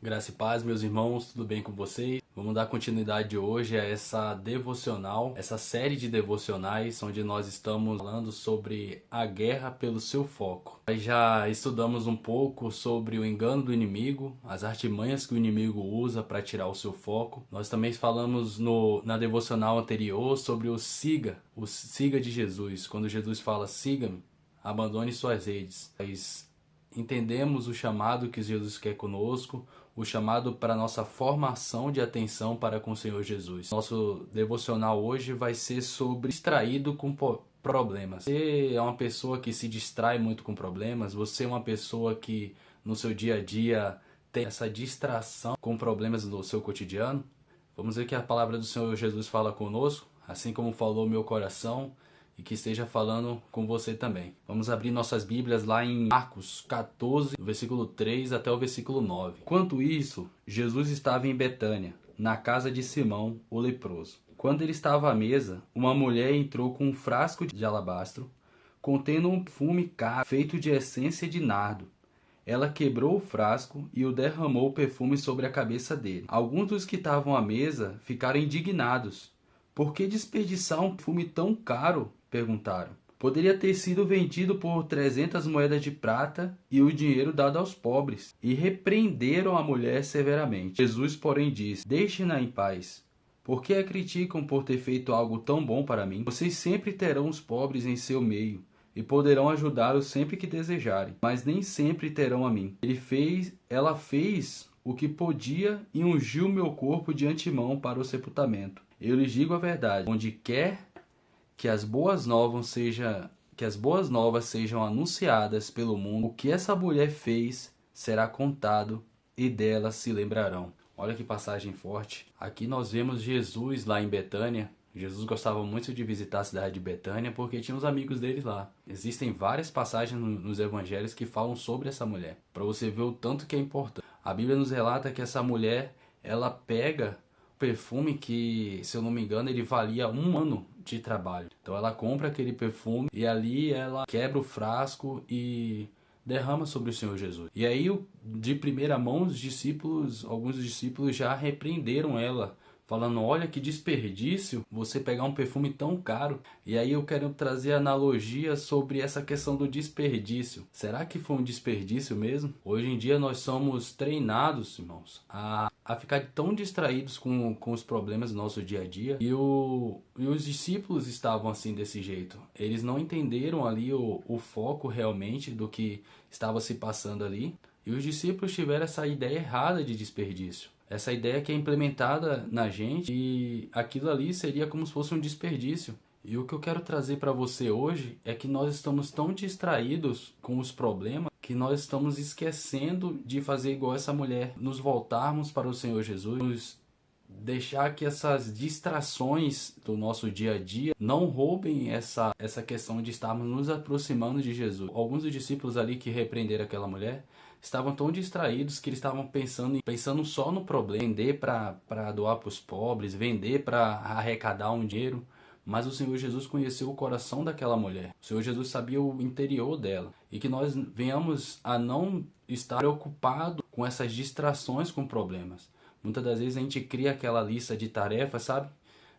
Graça e paz, meus irmãos, tudo bem com vocês? Vamos dar continuidade hoje a essa devocional, essa série de devocionais onde nós estamos falando sobre a guerra pelo seu foco. Nós já estudamos um pouco sobre o engano do inimigo, as artimanhas que o inimigo usa para tirar o seu foco. Nós também falamos na devocional anterior sobre o siga de Jesus. Quando Jesus fala siga-me, abandone suas redes. Nós entendemos o chamado que Jesus quer conosco, o chamado para nossa formação de atenção para com o Senhor Jesus. Nosso devocional hoje vai ser sobre distraído com problemas. Você é uma pessoa que se distrai muito com problemas? Você é uma pessoa que no seu dia a dia tem essa distração com problemas no seu cotidiano? Vamos ver que a palavra do Senhor Jesus fala conosco, assim como falou meu coração, e que esteja falando com você também. Vamos abrir nossas Bíblias lá em Marcos 14, versículo 3 até o versículo 9. Enquanto isso, Jesus estava em Betânia, na casa de Simão, o leproso. Quando ele estava à mesa, uma mulher entrou com um frasco de alabastro, contendo um perfume caro, feito de essência de nardo. Ela quebrou o frasco e o derramou o perfume sobre a cabeça dele. Alguns dos que estavam à mesa ficaram indignados. Por que desperdiçar um perfume tão caro? Perguntaram. Poderia ter sido vendido por 300 moedas de prata e o dinheiro dado aos pobres. E repreenderam a mulher severamente. Jesus, porém, disse: deixem-na em paz. Por que a criticam por ter feito algo tão bom para mim? Vocês sempre terão os pobres em seu meio e poderão ajudá-los sempre que desejarem, mas nem sempre terão a mim. Ela fez o que podia e ungiu meu corpo de antemão para o sepultamento. Eu lhes digo a verdade, onde quer que as boas novas sejam anunciadas pelo mundo, o que essa mulher fez será contado e dela se lembrarão. Olha que passagem forte. Aqui nós vemos Jesus lá em Betânia. Jesus gostava muito de visitar a cidade de Betânia porque tinha os amigos dele lá. Existem várias passagens nos evangelhos que falam sobre essa mulher, para você ver o tanto que é importante. A Bíblia nos relata que essa mulher, ela pega perfume que, se eu não me engano, ele valia 1 ano de trabalho. Então ela compra aquele perfume e ali ela quebra o frasco e derrama sobre o Senhor Jesus. E aí, de primeira mão, alguns discípulos já repreenderam ela, falando: olha que desperdício você pegar um perfume tão caro. E aí eu quero trazer analogia sobre essa questão do desperdício. Será que foi um desperdício mesmo? Hoje em dia nós somos treinados, irmãos, a ficar tão distraídos com os problemas do nosso dia a dia. E os discípulos estavam assim desse jeito. Eles não entenderam ali o foco realmente do que estava se passando ali. E os discípulos tiveram essa ideia errada de desperdício. Essa ideia que é implementada na gente e aquilo ali seria como se fosse um desperdício. E o que eu quero trazer para você hoje é que nós estamos tão distraídos com os problemas que nós estamos esquecendo de fazer igual essa mulher, nos voltarmos para o Senhor Jesus, nos deixar que essas distrações do nosso dia a dia não roubem essa questão de estarmos nos aproximando de Jesus. Alguns dos discípulos ali que repreenderam aquela mulher estavam tão distraídos que eles estavam pensando só no problema, vender para doar para os pobres, vender para arrecadar um dinheiro. Mas o Senhor Jesus conheceu o coração daquela mulher. O Senhor Jesus sabia o interior dela. E que nós venhamos a não estar preocupados com essas distrações com problemas. Muitas das vezes a gente cria aquela lista de tarefas, sabe?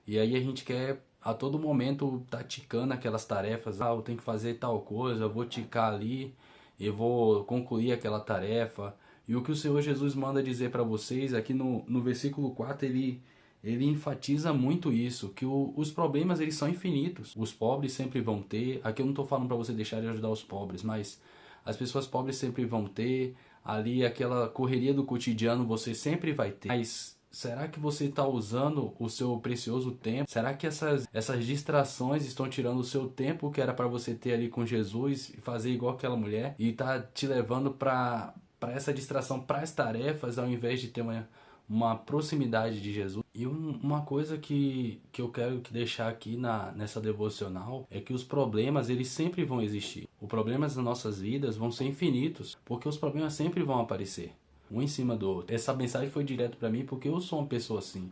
E aí a gente quer a todo momento tá ticando aquelas tarefas. Eu tenho que fazer tal coisa, eu vou ticar ali, eu vou concluir aquela tarefa. E o que o Senhor Jesus manda dizer para vocês aqui no versículo 4, ele enfatiza muito isso, que os problemas eles são infinitos. Os pobres sempre vão ter. Aqui eu não estou falando para você deixar de ajudar os pobres, mas as pessoas pobres sempre vão ter. Ali aquela correria do cotidiano você sempre vai ter. Mas será que você está usando o seu precioso tempo? Será que essas distrações estão tirando o seu tempo que era para você ter ali com Jesus e fazer igual aquela mulher? E está te levando para essa distração, para as tarefas, ao invés de ter uma proximidade de Jesus. E uma coisa que eu quero deixar aqui nessa devocional é que os problemas eles sempre vão existir. Os problemas das nossas vidas vão ser infinitos, porque os problemas sempre vão aparecer, um em cima do outro. Essa mensagem foi direto para mim porque eu sou uma pessoa assim.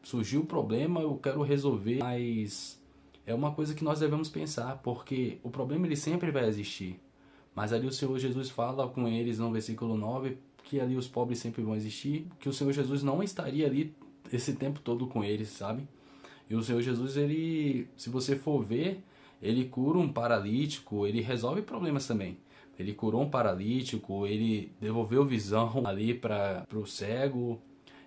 Surgiu o problema, eu quero resolver, mas é uma coisa que nós devemos pensar, porque o problema ele sempre vai existir. Mas ali o Senhor Jesus fala com eles no versículo 9 que ali os pobres sempre vão existir, que o Senhor Jesus não estaria ali esse tempo todo com eles, sabe? E o Senhor Jesus, ele, se você for ver, ele cura um paralítico, ele resolve problemas também. Ele curou um paralítico, ele devolveu visão ali para o cego,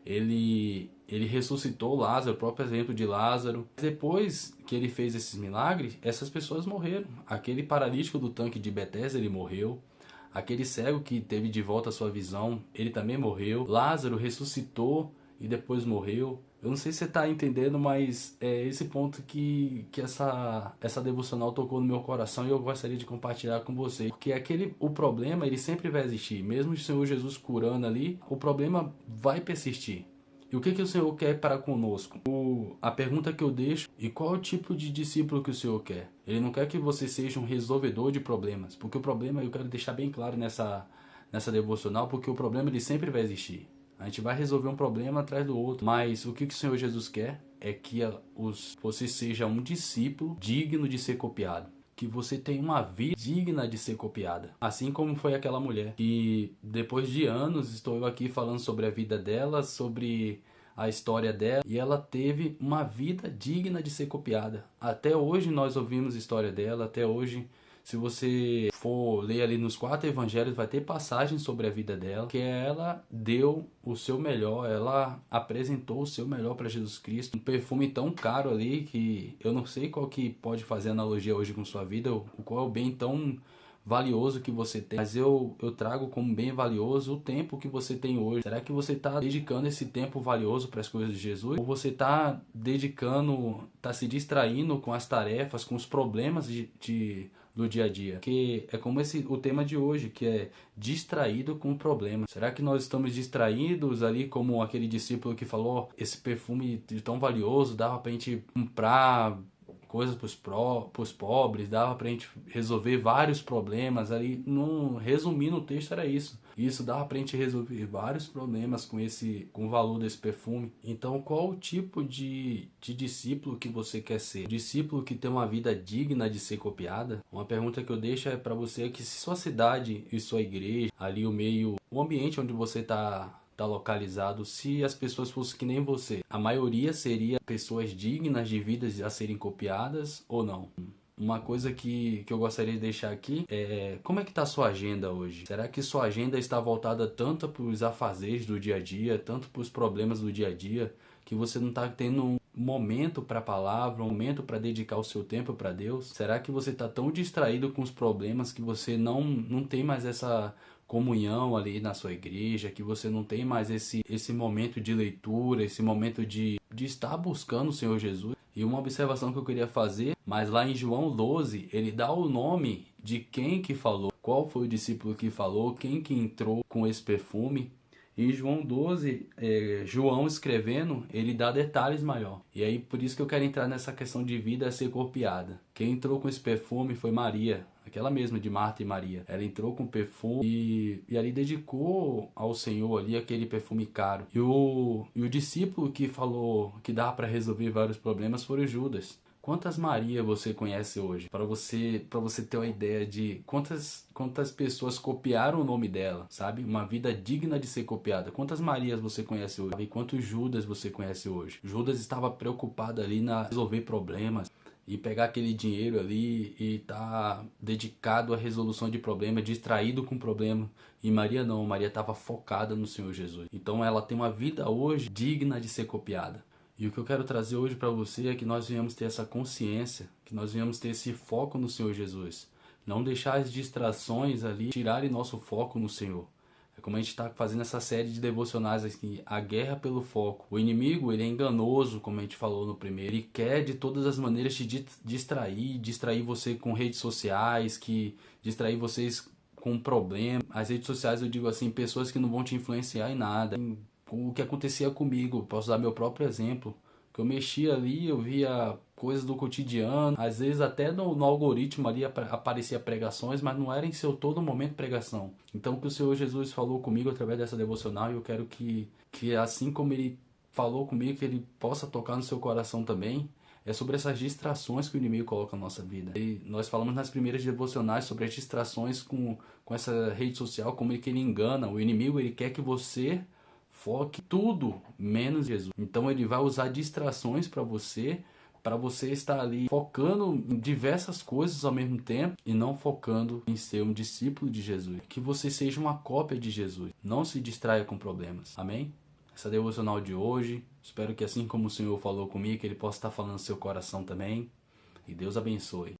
ele ressuscitou Lázaro, o próprio exemplo de Lázaro. Depois que ele fez esses milagres, essas pessoas morreram. Aquele paralítico do tanque de Betesda, ele morreu. Aquele cego que teve de volta a sua visão, ele também morreu. Lázaro ressuscitou e depois morreu. Eu não sei se você está entendendo, mas é esse ponto que essa devocional tocou no meu coração e eu gostaria de compartilhar com você. Porque o problema, ele sempre vai existir. Mesmo o Senhor Jesus curando ali, o problema vai persistir. E o que o Senhor quer para conosco? A pergunta que eu deixo, e qual é o tipo de discípulo que o Senhor quer? Ele não quer que você seja um resolvedor de problemas, porque o problema, eu quero deixar bem claro nessa devocional, porque o problema ele sempre vai existir. A gente vai resolver um problema atrás do outro, mas o que o Senhor Jesus quer é que você seja um discípulo digno de ser copiado. Que você tenha uma vida digna de ser copiada. Assim como foi aquela mulher que depois de anos estou eu aqui falando sobre a vida dela, sobre a história dela, e ela teve uma vida digna de ser copiada. Até hoje nós ouvimos a história dela, até hoje, se você for ler ali nos 4 evangelhos, vai ter passagens sobre a vida dela, que ela deu o seu melhor, ela apresentou o seu melhor para Jesus Cristo, um perfume tão caro ali que eu não sei qual que pode fazer analogia hoje com sua vida, o qual é o bem tão valioso que você tem, mas eu trago como bem valioso o tempo que você tem hoje. Será que você está dedicando esse tempo valioso para as coisas de Jesus? Ou você está está se distraindo com as tarefas, com os problemas do dia a dia? Que é como o tema de hoje, que é distraído com problemas. Será que nós estamos distraídos ali como aquele discípulo que falou, esse perfume tão valioso, dava para a gente comprar coisas para os pobres, dava pra gente resolver vários problemas ali. Resumindo o texto era isso. Isso dava pra gente resolver vários problemas com o valor desse perfume. Então, qual o tipo de discípulo que você quer ser? Discípulo que tem uma vida digna de ser copiada? Uma pergunta que eu deixo é para você que se sua cidade e sua igreja, ali o ambiente onde você está localizado, se as pessoas fossem que nem você, a maioria seria pessoas dignas de vidas a serem copiadas ou não? Uma coisa que eu gostaria de deixar aqui é como é que está a sua agenda hoje? Será que sua agenda está voltada tanto para os afazeres do dia a dia, tanto para os problemas do dia a dia, que você não está tendo um momento para a palavra, um momento para dedicar o seu tempo para Deus? Será que você está tão distraído com os problemas que você não tem mais essa comunhão ali na sua igreja, que você não tem mais esse momento de leitura, esse momento de estar buscando o Senhor Jesus? E uma observação que eu queria fazer, mas lá em João 12, ele dá o nome de quem que falou, qual foi o discípulo que falou, quem que entrou com esse perfume. Em João 12, João escrevendo, ele dá detalhes maior. E aí, por isso que eu quero entrar nessa questão de vida a ser copiada. Quem entrou com esse perfume foi Maria, aquela mesma de Marta e Maria. Ela entrou com perfume e ali dedicou ao Senhor ali aquele perfume caro. E o discípulo que falou que dá para resolver vários problemas foi o Judas. Quantas Maria você conhece hoje? Para você ter uma ideia de quantas pessoas copiaram o nome dela, sabe? Uma vida digna de ser copiada. Quantas Marias você conhece hoje? E quantos Judas você conhece hoje? Judas estava preocupado ali na resolver problemas e pegar aquele dinheiro ali e tá dedicado à resolução de problema, distraído com problema. E Maria não, Maria estava focada no Senhor Jesus. Então ela tem uma vida hoje digna de ser copiada. E o que eu quero trazer hoje para você é que nós venhamos ter essa consciência, que nós venhamos ter esse foco no Senhor Jesus. Não deixar as distrações ali tirarem nosso foco no Senhor. É como a gente está fazendo essa série de devocionais aqui, a guerra pelo foco. O inimigo, ele é enganoso, como a gente falou no primeiro. Ele quer de todas as maneiras te distrair você com redes sociais, distrair vocês com problemas. As redes sociais, eu digo assim, pessoas que não vão te influenciar em nada. O que acontecia comigo, posso dar meu próprio exemplo, que eu mexia ali, eu via coisas do cotidiano, às vezes até no algoritmo ali aparecia pregações, mas não era em seu todo momento pregação. Então o que o Senhor Jesus falou comigo através dessa devocional, e eu quero que assim como Ele falou comigo, que Ele possa tocar no seu coração também, É sobre essas distrações que o inimigo coloca na nossa vida. E nós falamos nas primeiras devocionais sobre as distrações com essa rede social, como que ele engana. O inimigo, ele quer que você foque tudo menos Jesus. Então ele vai usar distrações para você estar ali focando em diversas coisas ao mesmo tempo e não focando em ser um discípulo de Jesus. Que você seja uma cópia de Jesus. Não se distraia com problemas. Amém? Essa é a devocional de hoje. Espero que assim como o Senhor falou comigo, que Ele possa estar falando no seu coração também. E Deus abençoe.